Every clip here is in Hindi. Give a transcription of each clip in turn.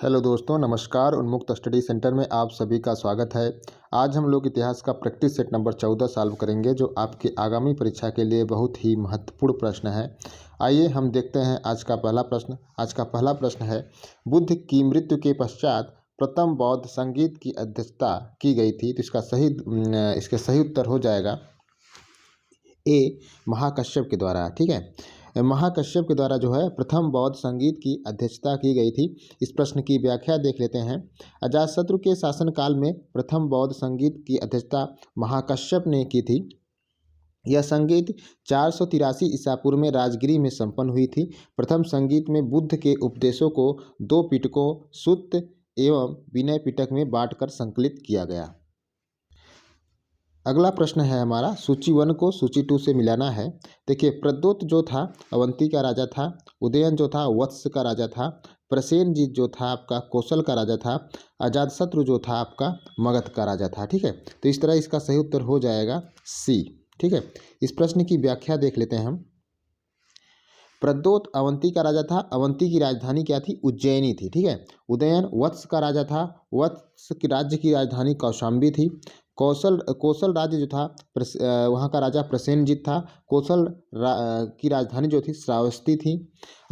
हेलो दोस्तों, नमस्कार। उन्मुक्त स्टडी सेंटर में आप सभी का स्वागत है। आज हम लोग इतिहास का प्रैक्टिस सेट नंबर 14 सॉल्व करेंगे, जो आपकी आगामी परीक्षा के लिए बहुत ही महत्वपूर्ण प्रश्न है। आइए हम देखते हैं आज का पहला प्रश्न। आज का पहला प्रश्न है, बुद्ध की मृत्यु के पश्चात प्रथम बौद्ध संगीत की अध्यक्षता की गई थी। तो इसका सही उत्तर हो जाएगा ए, महाकश्यप के द्वारा। ठीक है, महाकश्यप के द्वारा जो है प्रथम बौद्ध संगीत की अध्यक्षता की गई थी। इस प्रश्न की व्याख्या देख लेते हैं। अजातशत्रु के शासनकाल में प्रथम बौद्ध संगीत की अध्यक्षता महाकश्यप ने की थी। यह संगीत 483 ईसा पूर्व में राजगिरी में संपन्न हुई थी। प्रथम संगीत में बुद्ध के उपदेशों को दो पिटकों सुत्त एवं विनय पिटक में बांटकर संकलित किया गया। अगला प्रश्न है हमारा, सूची 1 को सूची 2 से मिलाना है। देखिए, प्रद्योत जो था अवंती का राजा था, उदयन जो था वत्स का राजा था, प्रसेनजीत जो था आपका कौशल का राजा था, अजातशत्रु जो था आपका मगध का राजा था। ठीक है, तो इस तरह इसका सही उत्तर हो जाएगा सी। ठीक है, इस प्रश्न की व्याख्या देख लेते हैं हम। प्रद्योत अवंती का राजा था। अवंती की राजधानी क्या थी? उज्जैनी थी। ठीक है, उदयन वत्स का राजा था। वत्स की राज्य की राजधानी कौशाम्बी थी। कौशल राज्य जो था वहाँ का राजा प्रसेनजीत था। की राजधानी जो थी श्रावस्ती थी।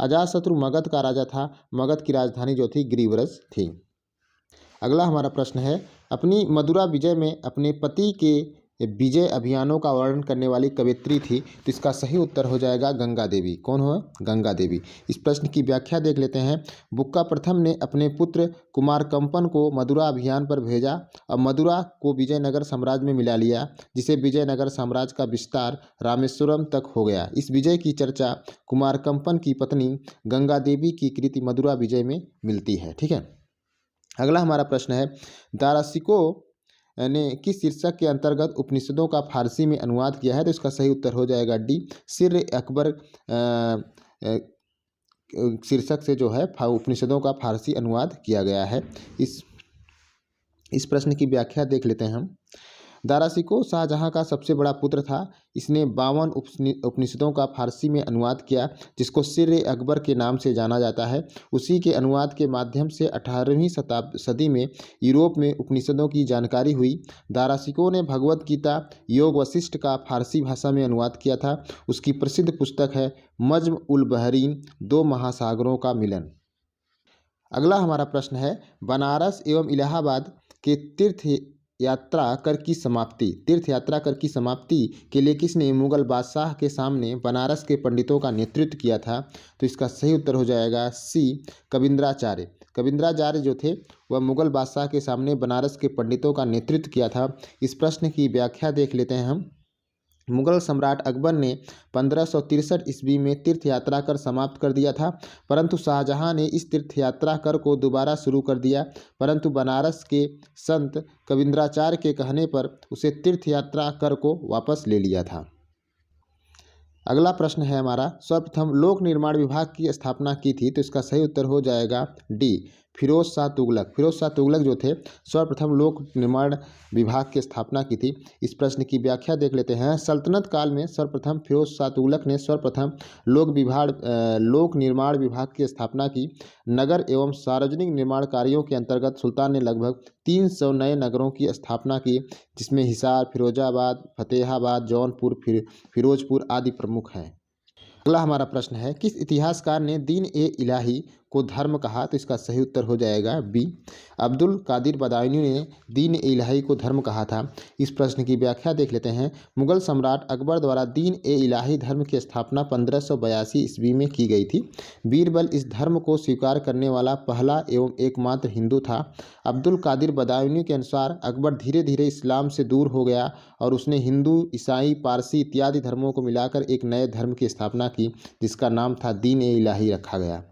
अजातशत्रु मगध का राजा था। मगध की राजधानी जो थी ग्रीवरज थी। अगला हमारा प्रश्न है, अपनी मदुरा विजय में अपने पति के विजय अभियानों का वर्णन करने वाली कवयित्री थी। तो इसका सही उत्तर हो जाएगा गंगा देवी। कौन हो? गंगा देवी। इस प्रश्न की व्याख्या देख लेते हैं। बुक्का प्रथम ने अपने पुत्र कुमार कंपन को मदुरा अभियान पर भेजा और मदुरा को विजयनगर साम्राज्य में मिला लिया, जिसे विजयनगर साम्राज्य का विस्तार रामेश्वरम तक हो गया। इस विजय की चर्चा कुमार कंपन की पत्नी गंगा देवी की कृति मदुरा विजय में मिलती है। ठीक है, अगला हमारा प्रश्न है, दाराशिको ने किस शीर्षक के अंतर्गत उपनिषदों का फारसी में अनुवाद किया है? तो इसका सही उत्तर हो जाएगा डी, सिर अकबर शीर्षक से जो है उपनिषदों का फारसी अनुवाद किया गया है। इस प्रश्न की व्याख्या देख लेते हैं हम। दाराशिको शाहजहां का सबसे बड़ा पुत्र था। इसने 52 उपनिषदों का फारसी में अनुवाद किया, जिसको सिर अकबर के नाम से जाना जाता है। उसी के अनुवाद के माध्यम से 18वीं सदी में यूरोप में उपनिषदों की जानकारी हुई। दाराशिको ने भगवद गीता योग वशिष्ठ का फारसी भाषा में अनुवाद किया था। उसकी प्रसिद्ध पुस्तक है मज्म उल बहरीन, दो महासागरों का मिलन। अगला हमारा प्रश्न है, बनारस एवं इलाहाबाद के तीर्थ यात्रा कर की समाप्ति के लिए किसने मुगल बादशाह के सामने बनारस के पंडितों का नेतृत्व किया था? तो इसका सही उत्तर हो जाएगा सी, कविंद्राचार्य। कविंद्राचार्य जो थे वह मुगल बादशाह के सामने बनारस के पंडितों का नेतृत्व किया था। इस प्रश्न की व्याख्या देख लेते हैं हम। मुगल सम्राट अकबर ने 1563 ईस्वी में तीर्थ यात्रा कर समाप्त कर दिया था, परंतु शाहजहां ने इस तीर्थ यात्रा कर को दोबारा शुरू कर दिया, परंतु बनारस के संत कविंद्राचार्य के कहने पर उसे तीर्थ यात्रा कर को वापस ले लिया था। अगला प्रश्न है हमारा, सर्वप्रथम लोक निर्माण विभाग की स्थापना की थी। तो इसका सही उत्तर हो जाएगा डी, फिरोज शाह तुगलक। फिरोज शाह तुगलक जो थे सर्वप्रथम लोक निर्माण विभाग की स्थापना की थी। इस प्रश्न की व्याख्या देख लेते हैं। सल्तनत काल में सर्वप्रथम फिरोज शाह तुगलक ने सर्वप्रथम लोक निर्माण विभाग की स्थापना की। नगर एवं सार्वजनिक निर्माण कार्यों के अंतर्गत सुल्तान ने लगभग 300 नए नगरों की स्थापना की, जिसमें हिसार, फिरोजाबाद, फतेहाबाद, जौनपुर, फिरोजपुर आदि प्रमुख हैं। अगला हमारा प्रश्न है, किस इतिहासकार ने दीन ए इलाही को धर्म कहा? तो इसका सही उत्तर हो जाएगा बी, अब्दुल कादिर बदायूनी ने दीन ए इलाही को धर्म कहा था। इस प्रश्न की व्याख्या देख लेते हैं। मुगल सम्राट अकबर द्वारा दीन ए इलाही धर्म की स्थापना 1582 ईस्वी में की गई थी। बीरबल इस धर्म को स्वीकार करने वाला पहला एवं एकमात्र हिंदू था। अब्दुल कादिर बदायूनी के अनुसार अकबर धीरे धीरे इस्लाम से दूर हो गया और उसने हिंदू, ईसाई, पारसी इत्यादि धर्मों को मिलाकर एक नए धर्म की स्थापना की, जिसका नाम था दीन ए इलाही रखा गया।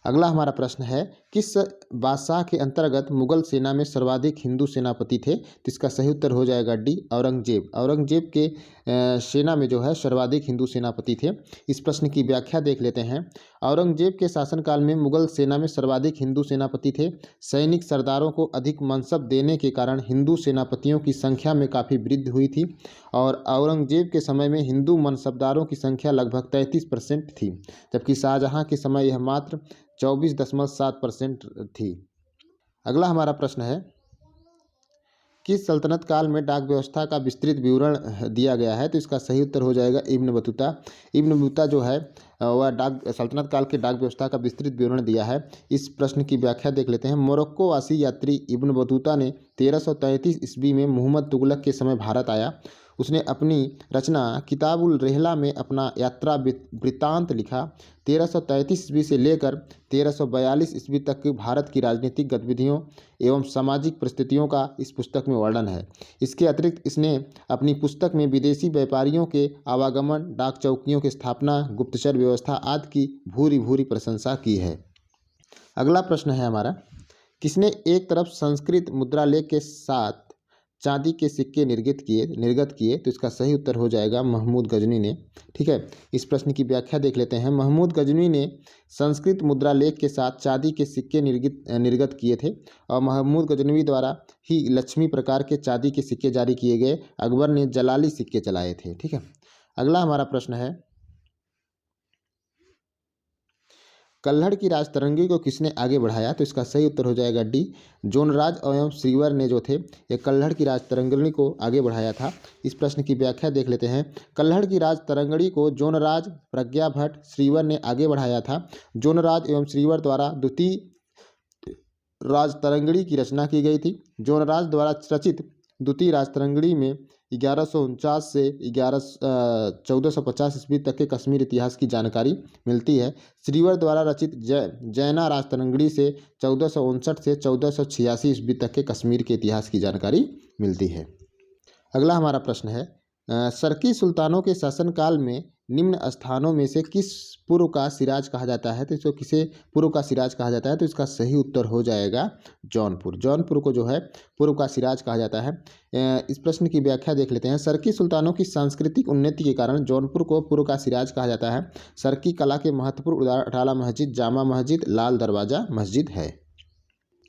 अगला हमारा प्रश्न है, किस बादशाह के अंतर्गत मुगल सेना में सर्वाधिक हिंदू सेनापति थे? तो इसका सही उत्तर हो जाएगा डी, औरंगजेब। औरंगजेब के सेना में जो है सर्वाधिक हिंदू सेनापति थे। इस प्रश्न की व्याख्या देख लेते हैं। औरंगजेब के शासनकाल में मुगल सेना में सर्वाधिक हिंदू सेनापति थे। सैनिक सरदारों को अधिक मनसब देने के कारण हिंदू सेनापतियों की संख्या में काफ़ी वृद्धि हुई थी और औरंगजेब के समय में हिंदू मनसबदारों की संख्या लगभग 33% थी, जबकि शाहजहां के समय यह मात्र 24.7% थी। अगला हमारा प्रश्न है, किस सल्तनत काल में डाक व्यवस्था का विस्तृत विवरण दिया गया है? तो इसका सही उत्तर हो जाएगा इब्न बतूता। इब्न बतूता जो है वह सल्तनत काल के डाक व्यवस्था का विस्तृत विवरण दिया है। इस प्रश्न की व्याख्या देख लेते हैं। मोरक्को वासी यात्री इब्न बतूता ने 1333 ईस्वी में मुहम्मद तुगलक के समय भारत आया। उसने अपनी रचना किताबुल रेहला में अपना यात्रा वृत्तांत लिखा। 1333 ईस्वी से लेकर 1342 ईस्वी तक की भारत की राजनीतिक गतिविधियों एवं सामाजिक परिस्थितियों का इस पुस्तक में वर्णन है। इसके अतिरिक्त इसने अपनी पुस्तक में विदेशी व्यापारियों के आवागमन, डाक चौकियों की स्थापना, गुप्तचर व्यवस्था आदि की भूरी भूरी प्रशंसा की है। अगला प्रश्न है हमारा, किसने एक तरफ संस्कृत मुद्रालेख के साथ चांदी के सिक्के निर्गत किए? तो इसका सही उत्तर हो जाएगा महमूद गजनी ने। ठीक है, इस प्रश्न की व्याख्या देख लेते हैं। महमूद गजनी ने संस्कृत मुद्रालेख के साथ चांदी के सिक्के निर्गत किए थे और महमूद गजनवी द्वारा ही लक्ष्मी प्रकार के चांदी के सिक्के जारी किए गए। अकबर ने जलाली सिक्के चलाए थे। ठीक है, अगला हमारा प्रश्न है, कल्हड़ की राजतरंगी को किसने आगे बढ़ाया? तो इसका सही उत्तर हो जाएगा डी, जोनराज एवं श्रीवर ने जो थे ये कल्हड़ की राजतरंगिणी को आगे बढ़ाया था। इस प्रश्न की व्याख्या देख लेते हैं। कल्हड़ की राजतरंगिणी को जोनराज, प्रज्ञा भट्ट, श्रीवर ने आगे बढ़ाया था। जोनराज एवं श्रीवर द्वारा द्वितीय राजतरंगिणी की रचना की गई थी। जोनराज द्वारा रचित द्वितीय राजतरंगिणी में 1149 से 1450 ईस्वी तक के कश्मीर इतिहास की जानकारी मिलती है। श्रीवर द्वारा रचित जैना राजतरंगिणी से 1459 से 1486 ईस्वी तक के कश्मीर के इतिहास की जानकारी मिलती है। अगला हमारा प्रश्न है, सरकी सुल्तानों के शासनकाल में निम्न स्थानों में से किस पूर्व का सिराज कहा जाता है? तो इसको किसे पूर्व का सिराज कहा जाता है? तो इसका सही उत्तर हो जाएगा जौनपुर। जौनपुर को जो है पूर्व का सिराज कहा जाता है। इस प्रश्न की व्याख्या देख लेते हैं। सरकी सुल्तानों की सांस्कृतिक उन्नति के कारण जौनपुर को पूर्व का सिराज कहा जाता है। सरकी कला के महत्वपूर्ण उदाहरण अटाला मस्जिद, जामा मस्जिद, लाल दरवाज़ा मस्जिद है।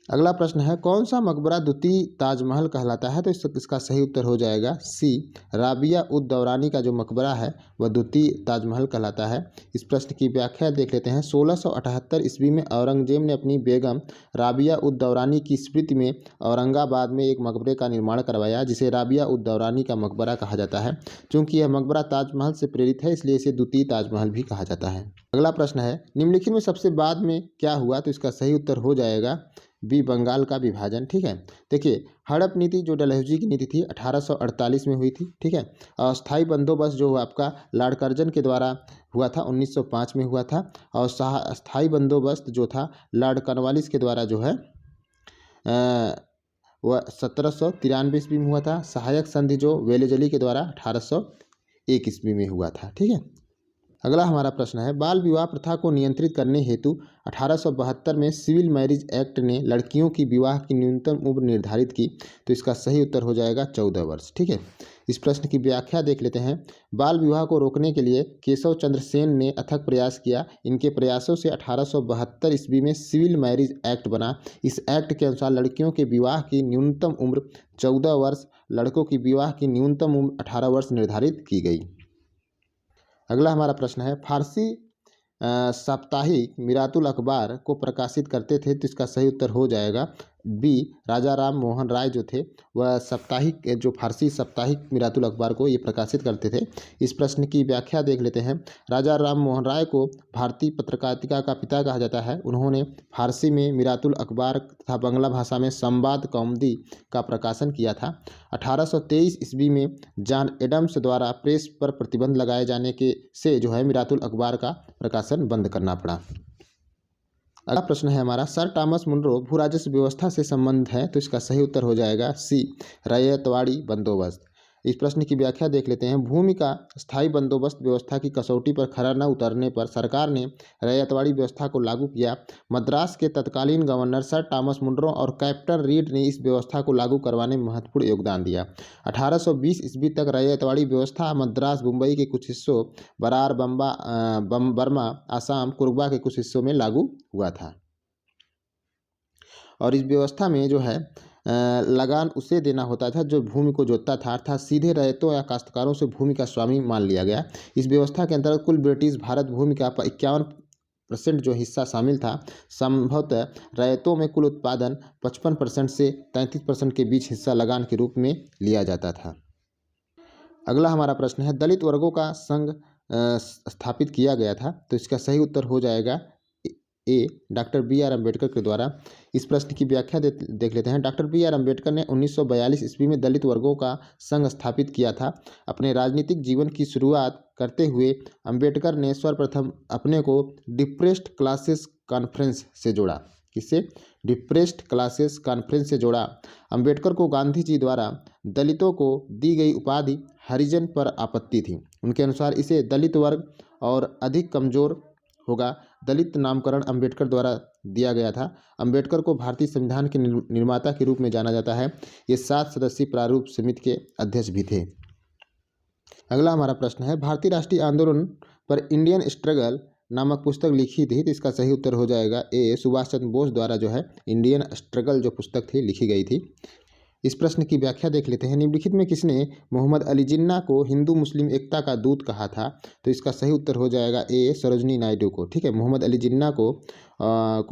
अगला प्रश्न है, कौन सा मकबरा द्वितीय ताजमहल कहलाता है? तो इसका सही उत्तर हो जाएगा सी, राबिया उद दौरानी का जो मकबरा है वह द्वितीय ताजमहल कहलाता है। इस प्रश्न की व्याख्या देख लेते हैं। 1678 ईस्वी में औरंगजेब ने अपनी बेगम राबिया उद दौरानी की स्मृति में औरंगाबाद में एक मकबरे का निर्माण करवाया, जिसे राबिया उद दौरानी का मकबरा कहा जाता है। चूँकि यह मकबरा ताजमहल से प्रेरित है इसलिए इसे द्वितीय ताजमहल भी कहा जाता है। अगला प्रश्न है, निम्नलिखित में सबसे बाद में क्या हुआ? तो इसका सही उत्तर हो जाएगा बी, बंगाल का विभाजन। ठीक है, देखिए हड़प नीति जो डलहौजी की नीति थी 1848 में हुई थी। ठीक है, अस्थाई बंदोबस्त जो आपका लॉर्ड कर्जन के द्वारा हुआ था 1905 में हुआ था और अस्थाई बंदोबस्त जो था लॉर्ड कॉर्नवालिस के द्वारा जो है वह 1793 ईस्वी में हुआ था। सहायक संधि जो वेलेजली के द्वारा 1801 ईस्वी में हुआ था। ठीक है, अगला हमारा प्रश्न है, बाल विवाह प्रथा को नियंत्रित करने हेतु 1872 में सिविल मैरिज एक्ट ने लड़कियों की विवाह की न्यूनतम उम्र निर्धारित की। तो इसका सही उत्तर हो जाएगा 14 वर्ष। ठीक है, इस प्रश्न की व्याख्या देख लेते हैं। बाल विवाह को रोकने के लिए केशव चंद्र सेन ने अथक प्रयास किया। इनके प्रयासों से 1872 ईस्वी में सिविल मैरिज एक्ट बना। इस एक्ट के अनुसार लड़कियों के विवाह की न्यूनतम उम्र 14 वर्ष, लड़कों की विवाह की न्यूनतम उम्र 18 वर्ष निर्धारित की गई। अगला हमारा प्रश्न है, फारसी साप्ताहिक मिरातुल अखबार को प्रकाशित करते थे। तो इसका सही उत्तर हो जाएगा बी, राजा राम मोहन राय जो थे वह साप्ताहिक जो फारसी साप्ताहिक मिरातुल अखबार को ये प्रकाशित करते थे। इस प्रश्न की व्याख्या देख लेते हैं। राजा राम मोहन राय को भारतीय पत्रकारिता का पिता कहा जाता है। उन्होंने फारसी में मिरातुल अखबार तथा बंगला भाषा में संवाद कौमुदी का प्रकाशन किया था। 1823 ईस्वी में जॉन एडम्स द्वारा प्रेस पर प्रतिबंध लगाए जाने के से जो है मिरातुल अखबार का प्रकाशन बंद करना पड़ा। अगला प्रश्न है हमारा, सर टॉमस मुनरो भू राजस्व व्यवस्था से संबंध है। तो इसका सही उत्तर हो जाएगा सी, रैयतवाड़ी बंदोबस्त। इस प्रश्न की व्याख्या देख लेते हैं। भूमि का स्थायी बंदोबस्त व्यवस्था की कसौटी पर खरा न उतरने पर सरकार ने रैयतवाड़ी व्यवस्था को लागू किया। मद्रास के तत्कालीन गवर्नर सर टॉमस मुनरो और कैप्टन रीड ने इस व्यवस्था को लागू करवाने में महत्वपूर्ण योगदान दिया। 1820 ईस्वी तक रैयतवाड़ी व्यवस्था मद्रास, मुंबई के कुछ हिस्सों, बरार, बर्मा, आसाम, कुर्बा के कुछ हिस्सों में लागू हुआ था। और इस व्यवस्था में जो है लगान उसे देना होता था जो भूमि को जोतता था, अर्थात सीधे रैयतों या काश्तकारों से भूमि का स्वामी मान लिया गया। इस व्यवस्था के अंतर्गत कुल ब्रिटिश भारत भूमि का 51% जो हिस्सा शामिल था। संभवतः रैयतों में कुल उत्पादन 55% से 33% के बीच हिस्सा लगान के रूप में लिया जाता था। अगला हमारा प्रश्न है, दलित वर्गों का संघ स्थापित किया गया था, तो इसका सही उत्तर हो जाएगा ए, डॉक्टर बी आर अम्बेडकर के द्वारा। इस प्रश्न की व्याख्या देख लेते हैं। डॉक्टर बी आर अम्बेडकर ने 1942 ईस्वी में दलित वर्गों का संघ स्थापित किया था। अपने राजनीतिक जीवन की शुरुआत करते हुए अम्बेडकर ने सर्वप्रथम अपने को डिप्रेस्ड क्लासेस कॉन्फ्रेंस से जोड़ा। किससे? डिप्रेस्ड क्लासेस कॉन्फ्रेंस से जोड़ा। अम्बेडकर को गांधी जी द्वारा दलितों को दी गई उपाधि हरिजन पर आपत्ति थी। उनके अनुसार इसे दलित वर्ग और अधिक कमजोर होगा। दलित नामकरण अम्बेडकर द्वारा दिया गया था। अम्बेडकर को भारतीय संविधान के निर्माता के रूप में जाना जाता है। ये 7 सदस्यीय प्रारूप समिति के अध्यक्ष भी थे। अगला हमारा प्रश्न है, भारतीय राष्ट्रीय आंदोलन पर इंडियन स्ट्रगल नामक पुस्तक लिखी थी, तो इसका सही उत्तर हो जाएगा ए, सुभाष चंद्र बोस द्वारा जो है इंडियन स्ट्रगल जो पुस्तक थी लिखी गई थी। इस प्रश्न की व्याख्या देख लेते हैं। निम्नलिखित में किसने मोहम्मद अली जिन्ना को हिंदू मुस्लिम एकता का दूत कहा था, तो इसका सही उत्तर हो जाएगा ए, सरोजनी नायडू को। ठीक है, मोहम्मद अली जिन्ना को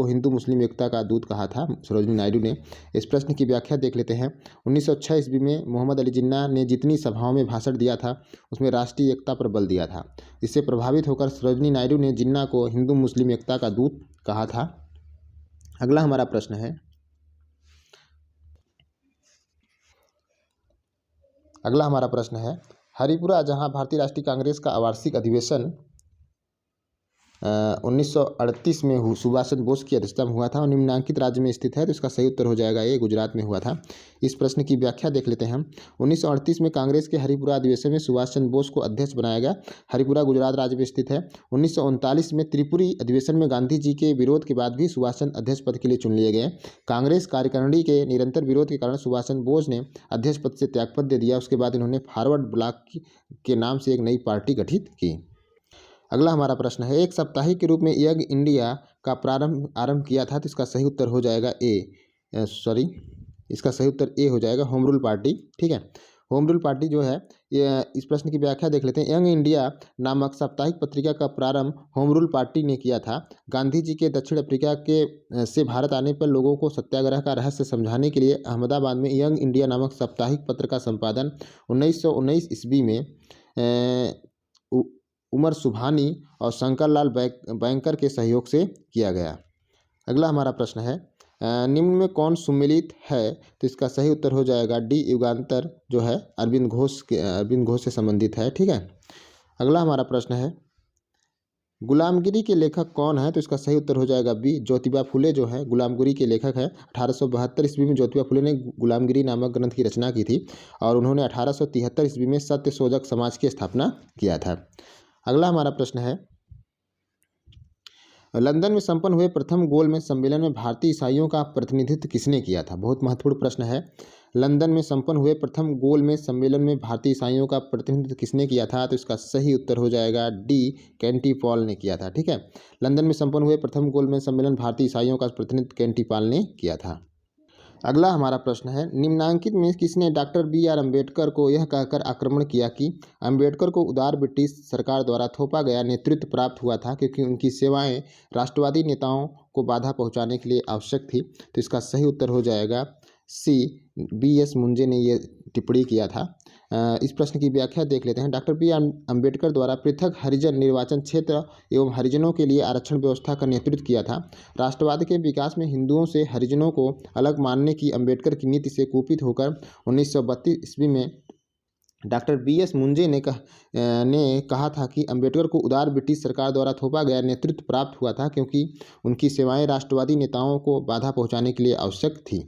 हिंदू मुस्लिम एकता का दूत कहा था सरोजनी नायडू ने। इस प्रश्न की व्याख्या देख लेते हैं। 1906 ईस्वी में मोहम्मद अली जिन्ना ने जितनी सभाओं में भाषण दिया था उसमें राष्ट्रीय एकता पर बल दिया था। इससे प्रभावित होकर सरोजनी नायडू ने जिन्ना को हिंदू मुस्लिम एकता का दूत कहा था। अगला हमारा प्रश्न है, हरिपुरा, जहां भारतीय राष्ट्रीय कांग्रेस का वार्षिक अधिवेशन 1938 में सुभाष चंद्र बोस की अध्यक्षता में हुआ था और निम्नलिखित राज्य में स्थित है, तो इसका सही उत्तर हो जाएगा ये, गुजरात में हुआ था। इस प्रश्न की व्याख्या देख लेते हैं हम। 1938 में कांग्रेस के हरिपुरा अधिवेशन में सुभाष चंद्र बोस को अध्यक्ष बनाया गया। हरिपुरा गुजरात राज्य में स्थित है। 1939 में त्रिपुरी अधिवेशन में गांधी जी के विरोध के बाद भी सुभाष चंद्र अध्यक्ष पद के लिए चुन लिए गए। कांग्रेस कार्यकारिणी के निरंतर विरोध के कारण सुभाष चंद्र बोस ने अध्यक्ष पद से त्यागपत्र दे दिया। उसके बाद इन्होंने फॉरवर्ड ब्लॉक के नाम से एक नई पार्टी गठित की। अगला हमारा प्रश्न है, एक साप्ताहिक के रूप में यंग इंडिया का आरंभ किया था, तो इसका सही उत्तर हो जाएगा इसका सही उत्तर ए हो जाएगा, होम रूल पार्टी। ठीक है, होम रूल पार्टी जो है ये, इस प्रश्न की व्याख्या देख लेते हैं। यंग इंडिया नामक साप्ताहिक पत्रिका का प्रारंभ होम रूल पार्टी ने किया था। गांधी जी के दक्षिण अफ्रीका से भारत आने पर लोगों को सत्याग्रह का रहस्य समझाने के लिए अहमदाबाद में यंग इंडिया नामक साप्ताहिक पत्र का संपादन 1919 ईस्वी में उमर सुभानी और शंकरलाल बैंकर के सहयोग से किया गया। अगला हमारा प्रश्न है, निम्न में कौन सुमेलित है, तो इसका सही उत्तर हो जाएगा डी, युगांतर जो है अरविंद घोष से संबंधित है। ठीक है, अगला हमारा प्रश्न है, गुलामगिरी के लेखक कौन है, तो इसका सही उत्तर हो जाएगा बी, ज्योतिबा फुले जो है गुलामगिरी के लेखक है। 1872 ईस्वी में ज्योतिबा फुले ने गुलामगिरी नामक ग्रंथ की रचना की थी और उन्होंने 1873 ईस्वी में सत्यशोधक समाज की स्थापना किया था। अगला हमारा प्रश्न है, लंदन में संपन्न हुए प्रथम गोलमेज सम्मेलन में भारतीय ईसाइयों का प्रतिनिधित्व किसने किया था? बहुत महत्वपूर्ण प्रश्न है। लंदन में संपन्न हुए प्रथम गोलमेज सम्मेलन में भारतीय ईसाइयों का प्रतिनिधित्व किसने किया था, तो इसका सही उत्तर हो जाएगा डी, केंटी पॉल ने किया था। ठीक है, लंदन में संपन्न हुए प्रथम गोलमेज सम्मेलन भारतीय ईसाइयों का प्रतिनिधित्व केंटी पॉल ने किया था। अगला हमारा प्रश्न है, निम्नांकित में किसने डॉक्टर बी आर अम्बेडकर को यह कहकर आक्रमण किया कि अम्बेडकर को उदार ब्रिटिश सरकार द्वारा थोपा गया नेतृत्व प्राप्त हुआ था क्योंकि उनकी सेवाएं राष्ट्रवादी नेताओं को बाधा पहुंचाने के लिए आवश्यक थी, तो इसका सही उत्तर हो जाएगा सी, बी एस मुंजे ने यह टिप्पणी किया था। इस प्रश्न की व्याख्या देख लेते हैं। डॉक्टर बी आर अम्बेडकर द्वारा पृथक हरिजन निर्वाचन क्षेत्र एवं हरिजनों के लिए आरक्षण व्यवस्था का नेतृत्व किया था। राष्ट्रवाद के विकास में हिंदुओं से हरिजनों को अलग मानने की अम्बेडकर की नीति से कुपित होकर 1932 ईस्वी में डॉक्टर बी एस मुंजे ने कहा था कि अम्बेडकर को उदार ब्रिटिश सरकार द्वारा थोपा गया नेतृत्व प्राप्त हुआ था क्योंकि उनकी सेवाएं राष्ट्रवादी नेताओं को बाधा पहुंचाने के लिए आवश्यक थी।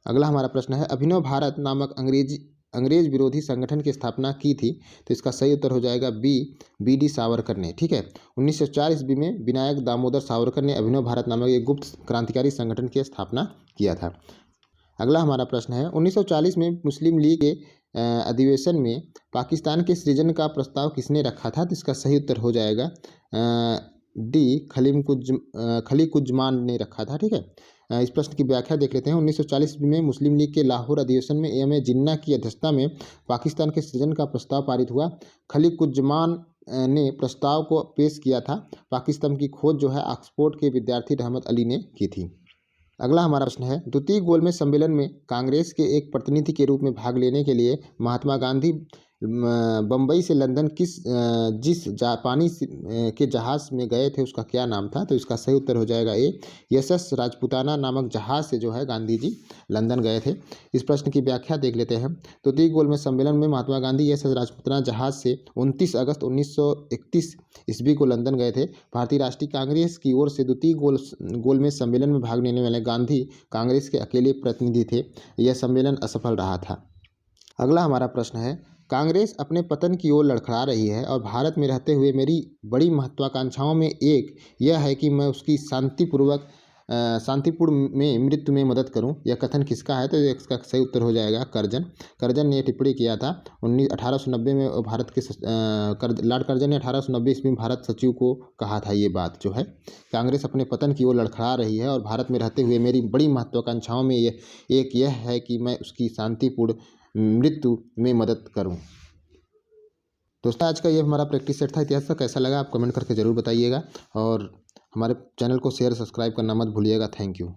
अगला हमारा प्रश्न है, अभिनव भारत नामक अंग्रेजी अंग्रेज विरोधी संगठन की स्थापना की थी? तो इसका सही उत्तर हो जाएगा बी, बी.डी. सावरकर ने। ठीक है। 1904 ईस्वी में विनायक दामोदर सावरकर ने अभिनव भारत नामक एक गुप्त क्रांतिकारी संगठन की स्थापना किया था। अगला हमारा प्रश्न है, 1940 में मुस्लिम लीग के अधिवेशन में पाकिस्तान के सृजन का प्रस्ताव किसने रखा था? तो इसका सही उत्तर हो जाएगा डी, खलीकुज्जमान ने रखा था। ठीक है। इस प्रश्न की व्याख्या देख लेते हैं। 1940 में मुस्लिम लीग के लाहौर अधिवेशन में एम.ए. जिन्ना की अध्यक्षता में पाकिस्तान के सृजन का प्रस्ताव पारित हुआ। खलीकुज्जमान ने प्रस्ताव को पेश किया था। पाकिस्तान की खोज जो है ऑक्सफोर्ड के विद्यार्थी रहमत अली ने की थी। अगला हमारा प्रश्न है, द्वितीय गोलमेज सम्मेलन में कांग्रेस के एक प्रतिनिधि के रूप में भाग लेने के लिए महात्मा गांधी बम्बई से लंदन जिस जापानी के जहाज़ में गए थे उसका क्या नाम था? तो इसका सही उत्तर हो जाएगा ए, एस.एस. राजपूताना नामक जहाज़ से जो है गांधी जी लंदन गए थे। इस प्रश्न की व्याख्या देख लेते हैं। द्वितीय गोलमेज सम्मेलन में महात्मा गांधी एस.एस. राजपूताना जहाज़ से 29 अगस्त 1931 ईस्वी को लंदन गए थे। भारतीय राष्ट्रीय कांग्रेस की ओर से द्वितीय गोलमेज सम्मेलन में भाग लेने वाले गांधी कांग्रेस के अकेले प्रतिनिधि थे। यह सम्मेलन असफल रहा था। अगला हमारा प्रश्न है, कांग्रेस अपने पतन की ओर लड़खड़ा रही है और भारत में रहते हुए मेरी बड़ी महत्वाकांक्षाओं में एक यह है कि मैं उसकी शांतिपूर्ण में मृत्यु में मदद करूं। यह कथन किसका है? तो इसका सही उत्तर हो जाएगा कर्जन ने टिप्पणी किया था 1890 में। भारत के लॉर्ड कर्जन ने 1890 ईस्वी में भारत सचिव को कहा था ये बात जो है। कांग्रेस अपने पतन की ओर लड़खड़ा रही है और भारत में रहते हुए मेरी बड़ी महत्वाकांक्षाओं में एक यह है कि मैं उसकी शांतिपूर्ण मृत्यु में मदद करूं। दोस्तों, आज का ये हमारा प्रैक्टिस सेट था इतिहास का। कैसा लगा आप कमेंट करके ज़रूर बताइएगा और हमारे चैनल को शेयर सब्सक्राइब करना मत भूलिएगा। Thank you.